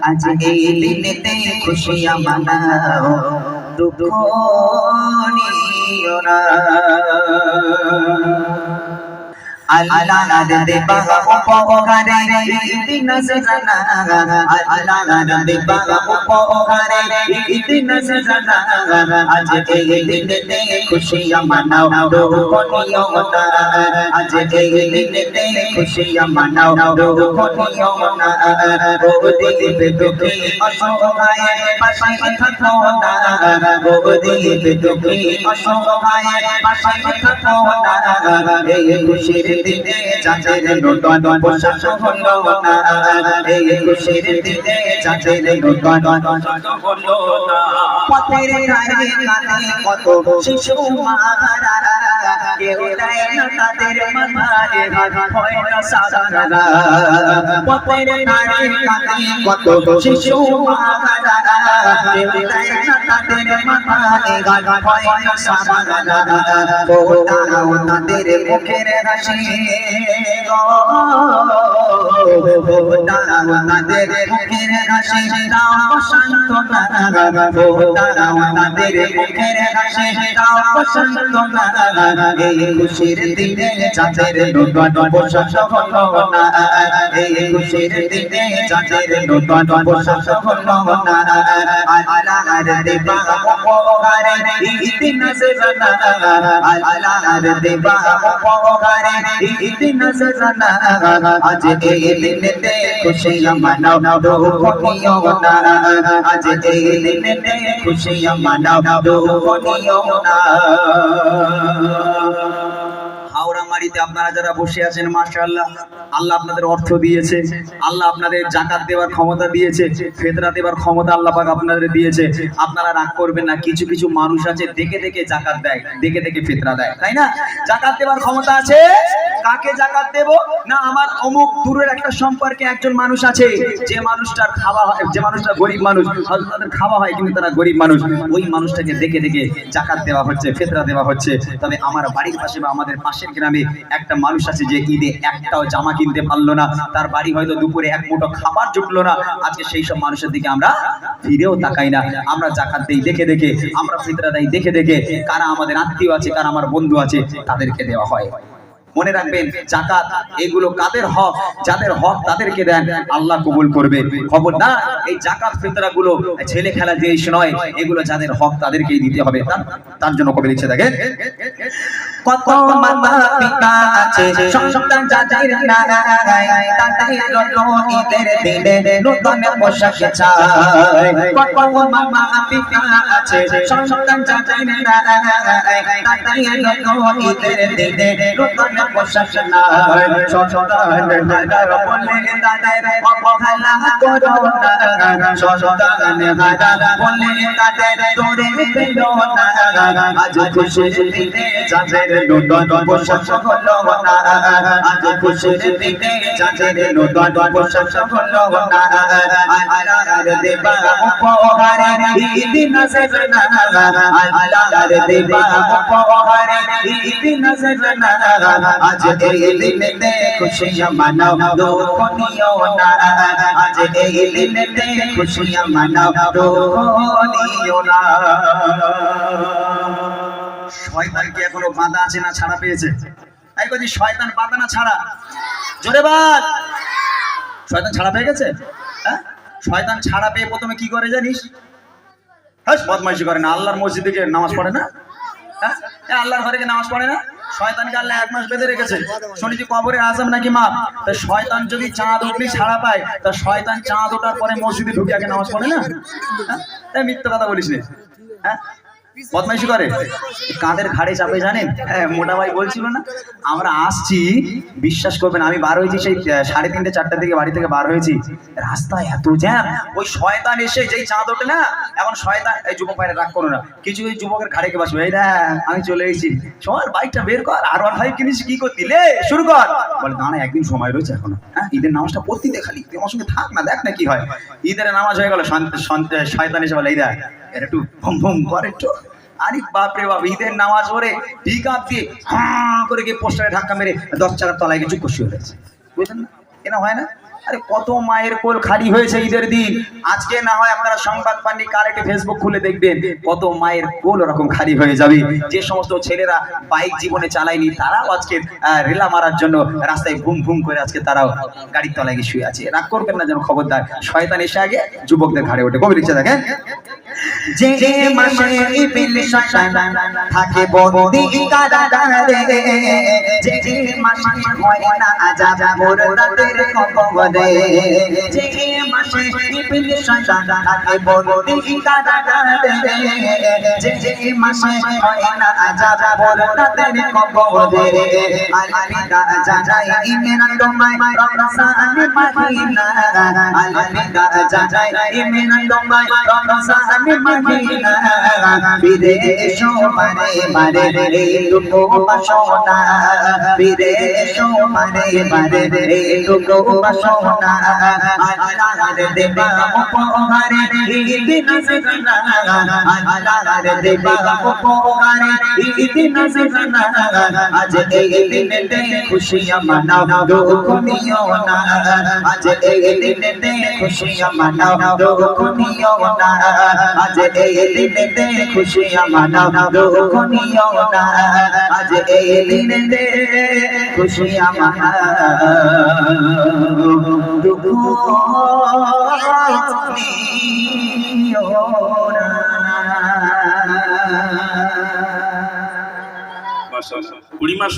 আজ এই দিনেতে খুশিয়া মানাও, দুঃখ নিও না। আল্লাহর দেবা উপকারে দিন সাজানা, আল্লাহর দেবা উপকারে দিন সাজানা। আজ এই দিনেতে খুশিয়া মানাও, দুঃখ নিও না। আজ এই দিনেতে খুশিয়া মানাও, দুঃখ নিও না। গরিব দুঃখী অসহায় পাশে থাকো না, গরিব দুঃখী অসহায় পাশে থাকো না। এই খুশির দিনে যাদের নতুন পোশাক হলো না, এই খুশির দিনে যাদের নতুন পোশাক হলো না। পথের ধারে কাঁদে কত শিশু মারা, কেউ দেয় না তাদের মাথায় হাত, হয় না সাহারা। পথের ধারে কাঁদে কত শিশু মারা, কেউ দেয় না তাদের মাথায় হাত, হয় না সাহারা। ফোটাও তাদের মুখের হাসি গো, ফোটাও তাদের মুখের হাসি, দাও সান্ত্বনা। ফোটাও তাদের মুখের হাসি, দাও সান্ত্বনা। এই খুশির দিনে যাদের নতুন পোশাক হলো না, এই খুশির দিনে যাদের নতুন পোশাক হলো না। আল্লাহর দেবা উপকারে দিন সাজানা, আল্লাহর দেবা উপকারে দিন সাজানা। আজ এই দিনেতে খুশিয়া মানাও, দুঃখ নিও না। আজ এই দিনেতে খুশিয়া মানাও, দুঃখ নিও না। হাওড়া মারিতে আপনারা যারা বসে আছেন, মাশাআল্লাহ, আল্লাহ আপনাদের অর্থ দিয়েছে, আল্লাহ আপনাদের যাকাত দেওয়ার ক্ষমতা দিয়েছে, ফিতরা দেওয়ার ক্ষমতা আল্লাহ পাক আপনাদের দিয়েছে। আপনারা রাগ করবেন না, কিছু কিছু মানুষ আছে দেখে দেখে যাকাত দেয়, দেখে দেখে ফিতরা দেয়, তাই না? যাকাত দেওয়ার ক্ষমতা আছে, কাকে যাকাত দেব না, আমার অমুক দূরের একটা সম্পর্কে একজন মানুষ আছে, যে মানুষটার খাওয়া হয়, যে মানুষটা গরিব মানুষ, হয়তো তাদের খাওয়া হয় কিন্তু তারা গরিব মানুষ, ওই মানুষটাকে দেখে দেখে যাকাত দেওয়া হচ্ছে, ফিতরা দেওয়া হচ্ছে। তবে আমার বাড়ির পাশে বা আমাদের পাশের গ্রামে একটা মানুষ আছে যে ঈদে একটাও জামা কিনতে পারলো না, তার বাড়ি হয়তো দুপুরে এক মুঠো খাবার জুটলো না। আজকে সেই সব মানুষের দিকে আমরা ফিরেও তাকাই না, আমরা যাকাত দেই দেখে দেখে, আমরা ফিতরা দেই দেখে দেখে। কারা আমাদের আত্মীয় আছে, কারা আমার বন্ধু আছে, তাদেরকে দেওয়া হয়। মনে রাখবেন, যাকাত এগুলো কাদের হক, যাদের হক তাদেরকে দেন, আল্লাহ কবুল করবে। খবরদার এই যাকাত ফিতরা গুলো ছেলে খেলা জিনিস নয়, এগুলো যাদের হক তাদেরকেই দিতে হবে। তার জন্য কবি লিখছে, দেখেন, কত মাতা পিতা আছে সন্তান যাদের নাই, তাদের জন্য ঈদের দিনে নতুন পোশাক চাই। কত মাতা পিতা আছে সন্তান যাদের নাই, তাদের জন্য ঈদের দিনে নতুন পোশাক নাই। সন্তান হাজার বলে তাদের অবহেলা করো না, সন্তান হাজার বলে তাদের দূরে ফেলো না। আজ খুশির দিনে যাদের নতুন পোশাক হলো না, আজ খুশির দিনে যাদের নতুন পোশাক হলো না। আল্লাহর দেবা উপকারে দিন সাজানা, আল্লাহর দেবা উপকারে দিন সাজানা। আজ এই দিনেতে খুশিয়া মানাও, দুঃখ নিও না। আজ এই দিনেতে খুশিয়া মানাও, দুঃখ নিও না। শয়তান কি এখনো বাঁধা আছে না ছাড়া পেয়েছে? এই কদি শয়তান বাঁধা না ছাড়া? জোরে বল, শয়তান ছাড়া পেয়ে গেছে? হ্যাঁ, শয়তান ছাড়া পেয়ে প্রথমে কি করে জানিস? হ্যাঁ, বদমাইশি করে না, আল্লাহর মসজিদে গিয়ে নামাজ পড়ে না, হ্যাঁ, আল্লাহর ঘরে গিয়ে নামাজ পড়ে না। শয়তানকে আল্লাহ 1 মাস বেঁধে রেখেছে, শুনেছি কবরে আযাব নাকি মাপ। তা শয়তান যদি চাঁদ উঠলি ছাড়া পায়, তা শয়তান চাঁদ ওঠার পরে মসজিদে ঢুকে আগে নামাজ পড়ে না? হ্যাঁ, মিথ্যা কথা বলিস না। হ্যাঁ, বদমাইশি করে, কাঁধের ঘাড়ে চাপে, জানেন? হ্যাঁ, মোটা ভাই বলছিল না, আমরা আসছি, বিশ্বাস করবেন, আমি বার হয়েছি সেই 3:30 4টার দিকে বাড়ি থেকে বার হয়েছি, রাস্তায় এত জ্যাম। ওই শয়তান এসে যেই চাঁদ ওঠে না, এখন শয়তান, এই যুবক ভাইরা রাগ করো না, কিছু ওই যুবকের ঘাড়ে কে বসবে, এই না আমি চলে এসেছি, সবার বাইকটা বের কর, আর ভাই কিনিস, কি করতি লে, শুরু কর। বলে দাঁড়া, একদিন সময় রয়েছে এখনো, হ্যাঁ, ঈদের নামাজটা পড়তে দে, খালি তুই আমার সঙ্গে থাক না, দেখ না কি হয়। ঈদের নামাজ হয়ে গেল, শয়তান এসে বলে, এই দেখ এর একটু ভুম ভুম কর একটু, আরে বাপরে বাপ, ঈদের নামাজ পড়ে পিকআপ দিয়ে হাঁ করে গিয়ে পোস্টারে ধাক্কা মেরে 10 টাকার তলায় গিয়ে চুপ করে শুয়ে রয়েছে, বুঝলেন না? কেন হয় না? আরে কত মায়ের কোল খালি হয়েছে ঈদের দিন। আজকে না হয় আপনারা সংবাদ পাননি, কাল একটু ফেসবুক খুলে দেখবেন কত মায়ের কোল ওরকম খালি হয়ে যাবে। যে সমস্ত ছেলেরা বাইক জীবনে চালায়নি তারাও আজকে রেলা মারার জন্য রাস্তায় ঘুম ঘুম করে আজকে তারাও গাড়ির তলায় গিয়ে শুয়ে আছে। রাগ করবেন না যেন, খবরদার, শয়তান এসে আগে যুবকদের ঘাড়ে ওঠে। কবি লিখছে দেখেন, যে মাসে ইবলিস শয়তান থাকে বন্দী কারাগারে, যে মাসে হয় না আযাব মুরতাদের কবরে, যে মাসে ইবলিস শয়তান থাকে বন্দী কারাগারে, যে মাসে হয় না আযাব মুরতাদের কবরে, আলবিদা জানাই ইমরান তোমায় রমজান মদিনা, আলবিদা জানাই ইমরান তোমায় রমজান মদিনা, ফিরে এসো মারে মারে এইটুকু বাসনা, ফিরে এসো মারে মারে এইটুকু বাসনা, আল্লাহর দেবা উপহারে ঈদ নজরানা, আল্লাহর দেবা উপহারে ঈদ নজরানা, আজ এই দিনেতে খুশিয়াঁ মানাও দুঃখ নিও না, আজ এই দিনেতে খুশিয়াঁ মানাও দুঃখ নিও না, আজ এই দিনেতে খুশিয়াঁ মানাও দুঃখ নিও না, আজ এই দিনেতে খুশিয়াঁ মানাও দুঃখ নিও না। মাশাআল্লাহ। 20 মাস